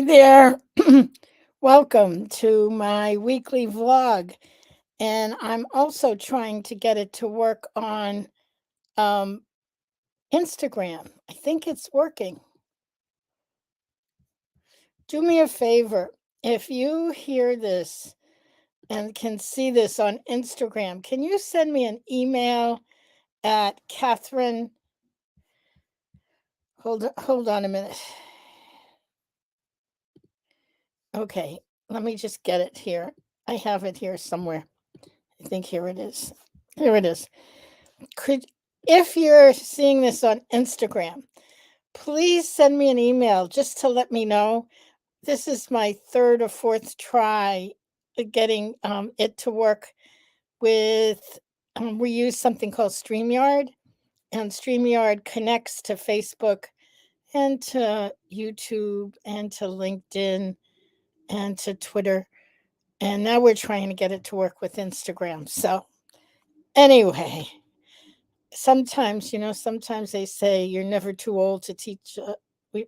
Hi there. Welcome to my weekly vlog. And I'm also trying to get it to work on um, Instagram. I think it's working. Do me a favor. If you hear this and can see this on Instagram, can you send me an email at Catherine? Hold on a minute. Okay, let me just get it here. I have it here somewhere. I think here it is. Here it is. Could If you're seeing this on Instagram, please send me an email just to let me know. This is my third or fourth try at getting it to work with. We use something called StreamYard, and StreamYard connects to Facebook and to YouTube and to LinkedIn and to Twitter. And now we're trying to get it to work with Instagram. So, anyway, sometimes they say you're never too old to teach. We,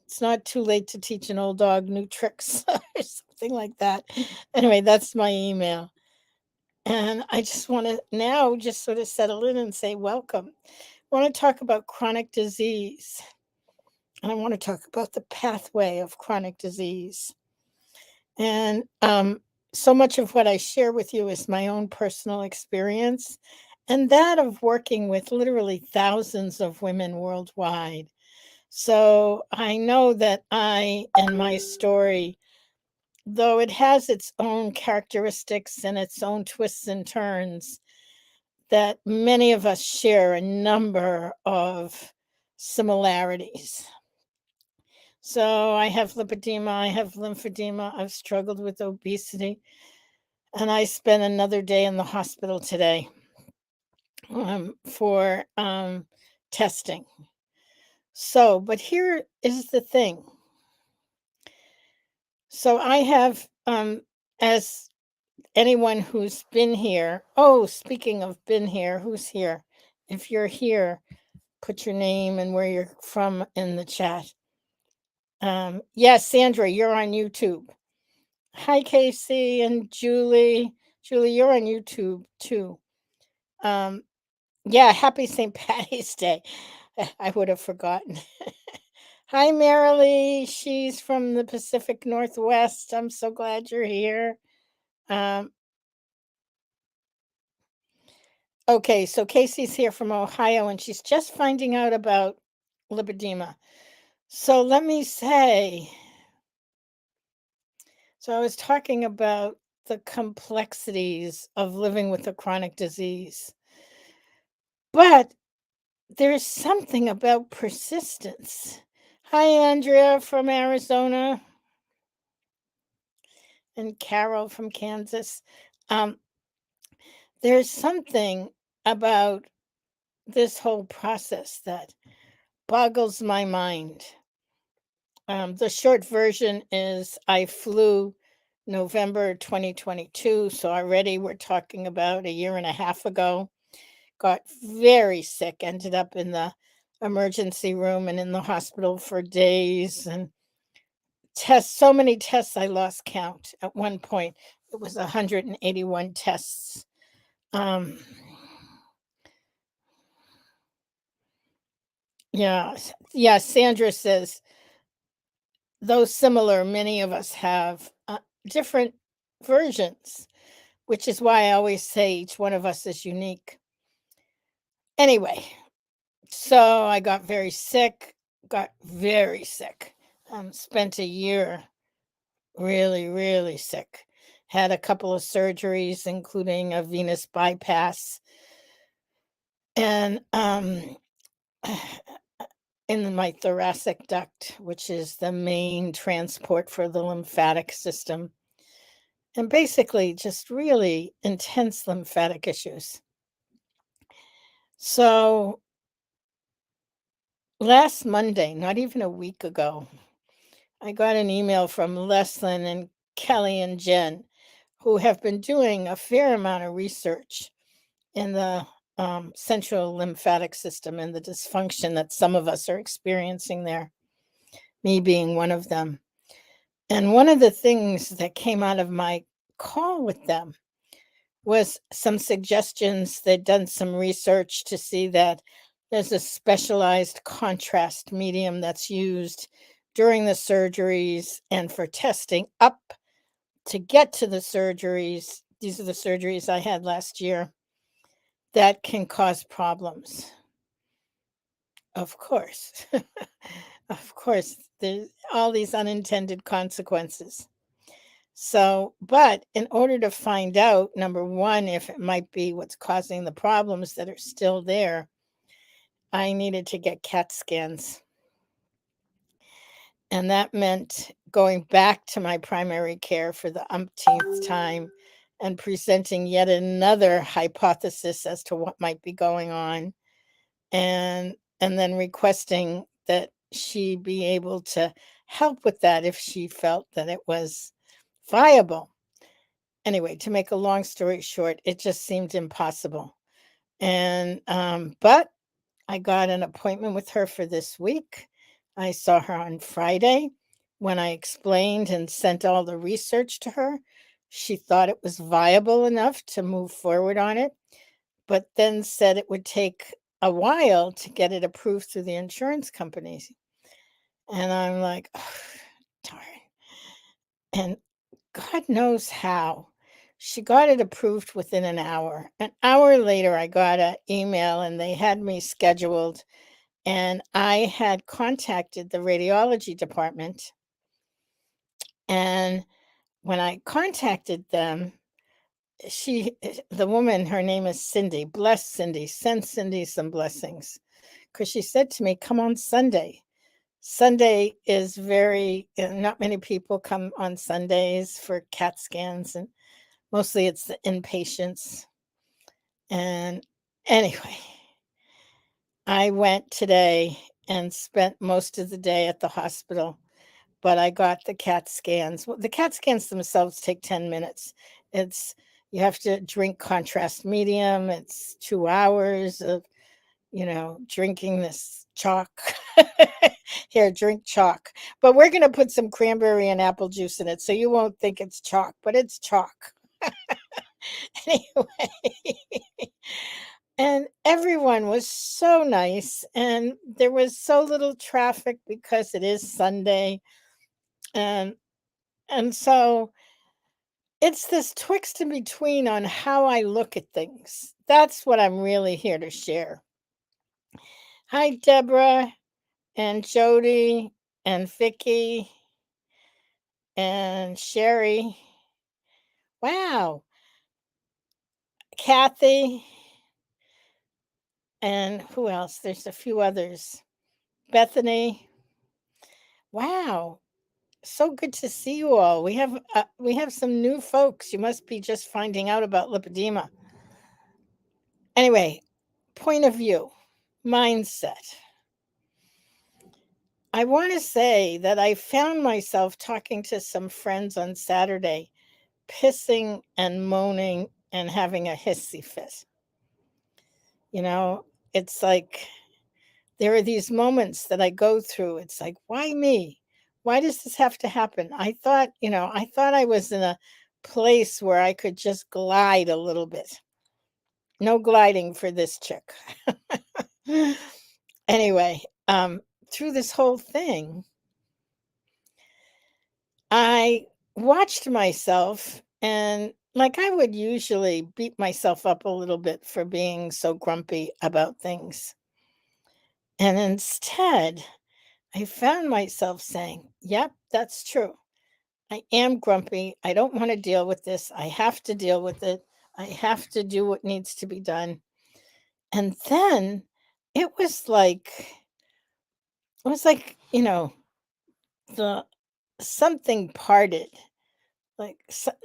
it's not too late to teach an old dog new tricks or something like that. Anyway, that's my email. And I just want to now just sort of settle in and say welcome. I want to talk about chronic disease. And I want to talk about the pathway of chronic disease. And so much of what I share with you is my own personal experience and that of working with literally thousands of women worldwide. So I know that I and my story, though it has its own characteristics and its own twists and turns, that many of us share a number of similarities. So I have lipedema, I have lymphedema, I've struggled with obesity, and I spent another day in the hospital today for testing. So, but here is the thing. So I have, as anyone who's been here. Oh, speaking of been here, who's here? If you're here, put your name and where you're from in the chat. Yes, Sandra, you're on YouTube. Hi, Casey and Julie. Julie, you're on YouTube too. Um, yeah, happy St. Patty's Day. I would have forgotten. Hi, Marilee. She's from the Pacific Northwest. I'm so glad you're here. Um, okay, so Casey's here from Ohio and she's just finding out about lipedema. So let me say, so I was talking about the complexities of living with a chronic disease. But there's something about persistence. Hi, Andrea from Arizona and Carol from Kansas. Um, there's something about this whole process that boggles my mind. The short version is I flew November 2022, so already we're talking about a year and a half ago. Got very sick, ended up in the emergency room and in the hospital for days and so many tests I lost count. At one point, it was 181 tests. Um, yeah, yeah. Sandra says, though similar, many of us have different versions, which is why I always say each one of us is unique. Anyway, so I got very sick, got very sick. Spent a year really, really sick. Had a couple of surgeries, including a venous bypass and in my thoracic duct, which is the main transport for the lymphatic system, and basically just really intense lymphatic issues. So last Monday, not even a week ago, I got an email from Leslin and Kelly and Jen, who have been doing a fair amount of research in the central lymphatic system and the dysfunction that some of us are experiencing there. me being one of them. And one of the things that came out of my call with them was some suggestions. They'd done some research to see that there's a specialized contrast medium that's used during the surgeries and for testing up to get to the surgeries. These are the surgeries I had last year that can cause problems. Of course. Of course, there's all these unintended consequences. So, but in order to find out, number one, if it might be what's causing the problems that are still there, I needed to get CAT scans. And that meant going back to my primary care for the umpteenth time and presenting yet another hypothesis as to what might be going on, and then requesting that she be able to help with that if she felt that it was viable. Anyway, to make a long story short, it just seemed impossible. And but I got an appointment with her for this week. I saw her on Friday. When I explained and sent all the research to her, she thought it was viable enough to move forward on it, but then said it would take a while to get it approved through the insurance companies. And I'm like, "Oh, darn." And God knows how. She got it approved within an hour. An hour later, I got an email and they had me scheduled. And I had contacted the radiology department. And when I contacted them, the woman, her name is Cindy. Bless Cindy. Send Cindy some blessings. Because she said to me, come on Sunday. Sunday is not many people come on Sundays for CAT scans, and mostly it's the inpatients. And anyway, I went today and spent most of the day at the hospital, but I got the CAT scans. Well, the CAT scans themselves take 10 minutes. It's You have to drink contrast medium. It's 2 hours of, drinking this chalk. Here, drink chalk. But we're going to put some cranberry and apple juice in it so you won't think it's chalk, but it's chalk. Anyway, and everyone was so nice, and there was so little traffic because it is Sunday. And so it's this twixt in between on how I look at things. That's what I'm really here to share. Hi, Deborah and Jody and Vicky and Sherry. Wow. Kathy. And who else? There's a few others. Bethany. Wow. So good to see you all. We have some new folks. You must be just finding out about lipedema. Anyway, point of view, mindset. I want to say that I found myself talking to some friends on Saturday, pissing and moaning and having a hissy fit. It's like there are these moments that I go through. It's like, why me? Why does this have to happen? I thought I was in a place where I could just glide a little bit. No gliding for this chick. Anyway, through this whole thing, I watched myself, and like I would usually beat myself up a little bit for being so grumpy about things. And instead, I found myself saying, yep, that's true. I am grumpy. I don't want to deal with this. I have to deal with it. I have to do what needs to be done. And then it was like, the something parted.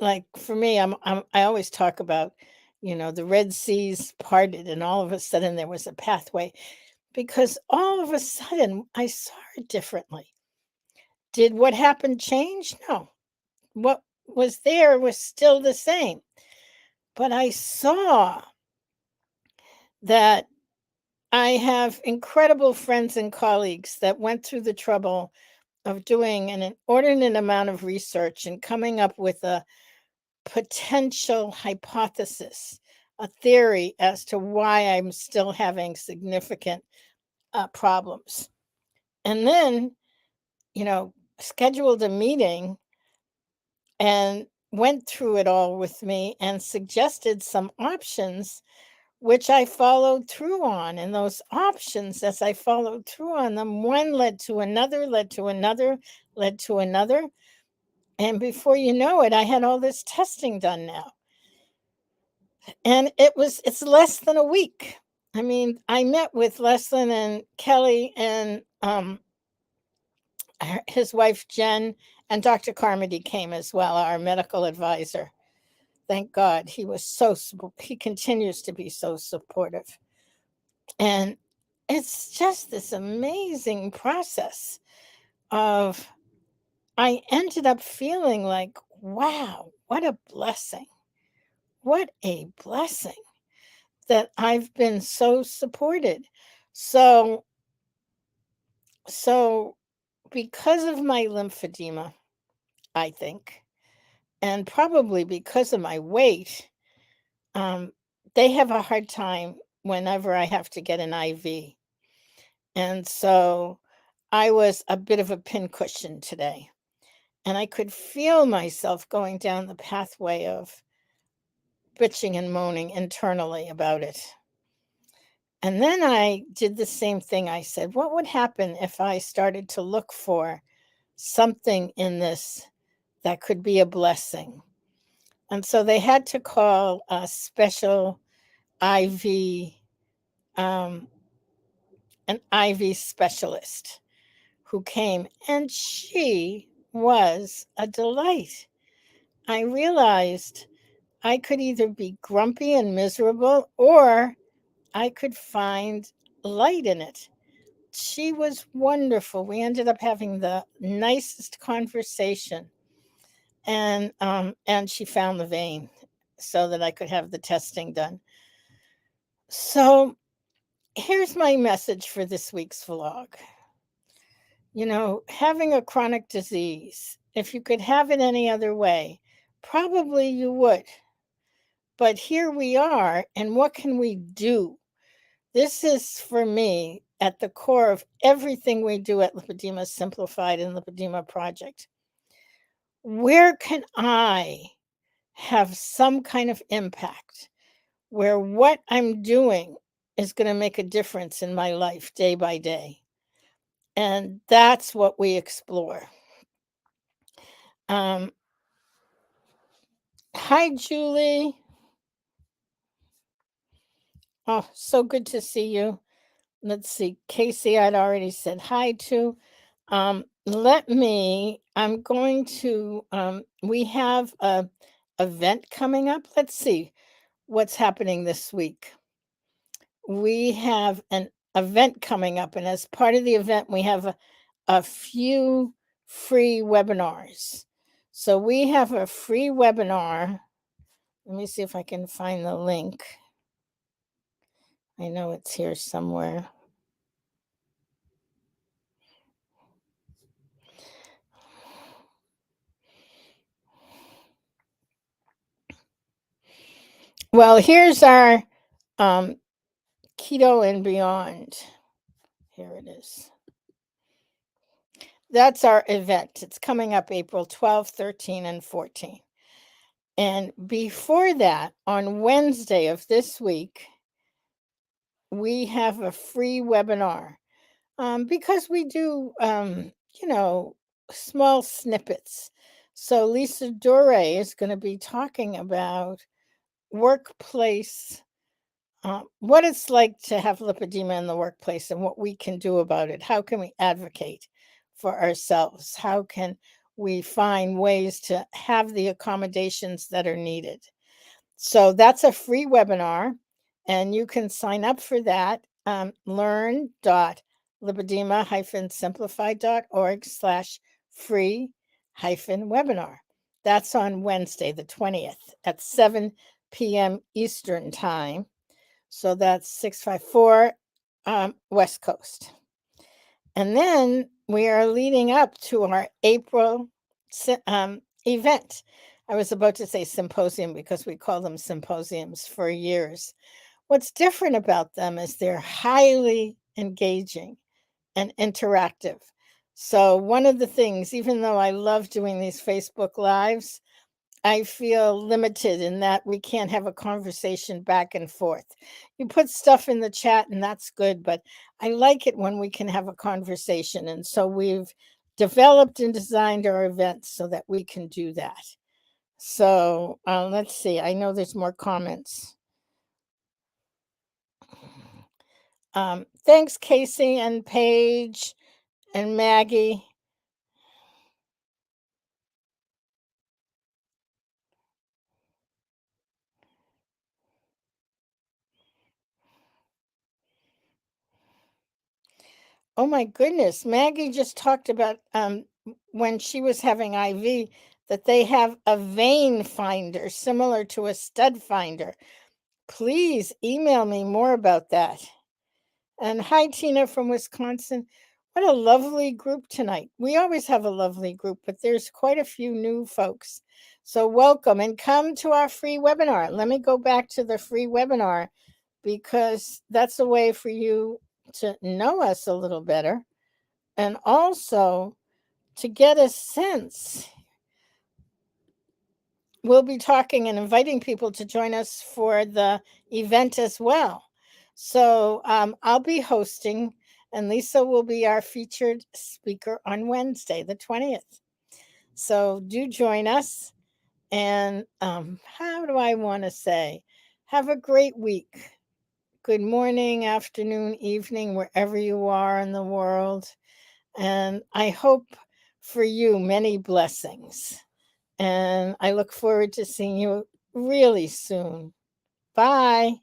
Like for me, I always talk about, the Red Seas parted and all of a sudden there was a pathway, because all of a sudden I saw it differently. Did what happened change? No. What was there was still the same. But I saw that I have incredible friends and colleagues that went through the trouble of doing an inordinate amount of research and coming up with a potential hypothesis, a theory as to why I'm still having significant problems. And then, scheduled a meeting and went through it all with me and suggested some options, which I followed through on. And those options, as I followed through on them, one led to another, led to another, led to another. And before you know it, I had all this testing done now. And it's less than a week. I mean, I met with Leslin and Kelly and his wife Jen, and Dr. Carmody came as well, our medical advisor. Thank God, he continues to be so supportive. And it's just this amazing process of I ended up feeling like, wow, what a blessing. What a blessing that I've been so supported. So so because of my lymphedema, I think, and probably because of my weight, um, they have a hard time whenever I have to get an IV. And so I was a bit of a pincushion today. And I could feel myself going down the pathway of bitching and moaning internally about it. And then I did the same thing. I said, what would happen if I started to look for something in this that could be a blessing? And so they had to call a special IV, an IV specialist who came, and she was a delight. I realized I could either be grumpy and miserable or I could find light in it. She was wonderful. We ended up having the nicest conversation, and she found the vein so that I could have the testing done. So here's my message for this week's vlog. Having a chronic disease, if you could have it any other way, probably you would. But here we are, and what can we do? This is, for me, at the core of everything we do at Lipedema Simplified and Lipedema Project. Where can I have some kind of impact where what I'm doing is going to make a difference in my life day by day? And that's what we explore. Hi, Julie. Oh, so good to see you. Let's see. Casey, I'd already said hi to. I'm going to, we have a event coming up. Let's see what's happening this week. We have an event coming up, and as part of the event, we have a few free webinars. So we have a free webinar. Let me see if I can find the link. I know it's here somewhere. Well, here's our Keto and Beyond. Here it is. That's our event. It's coming up April 12, 13, and 14. And before that, on Wednesday of this week, we have a free webinar because we do, small snippets. So Lisa Dore is going to be talking about workplace, what it's like to have lipedema in the workplace and what we can do about it. How can we advocate for ourselves? How can we find ways to have the accommodations that are needed? So that's a free webinar, and you can sign up for that. Learn.lipedema-simplified.org/free-webinar. That's on Wednesday, the 20th at 7 p.m. Eastern Time. So that's 654 West Coast. And then we are leading up to our April event. I was about to say symposium because we call them symposiums for years. What's different about them is they're highly engaging and interactive. So, one of the things, even though I love doing these Facebook Lives, I feel limited in that we can't have a conversation back and forth. You put stuff in the chat and that's good, but I like it when we can have a conversation. And so we've developed and designed our events so that we can do that. So let's see. I know there's more comments. Thanks, Casey and Paige and Maggie. Oh my goodness. Maggie just talked about when she was having IV that they have a vein finder similar to a stud finder. Please email me more about that. And hi, Tina from Wisconsin. What a lovely group tonight. We always have a lovely group, but there's quite a few new folks. So welcome and come to our free webinar. Let me go back to the free webinar because that's a way for you to know us a little better and also to get a sense. We'll be talking and inviting people to join us for the event as well. So I'll be hosting, and Lisa will be our featured speaker on Wednesday, the 20th. So do join us. And how do I want to say? Have a great week. Good morning, afternoon, evening, wherever you are in the world. And I hope for you many blessings. And I look forward to seeing you really soon. Bye.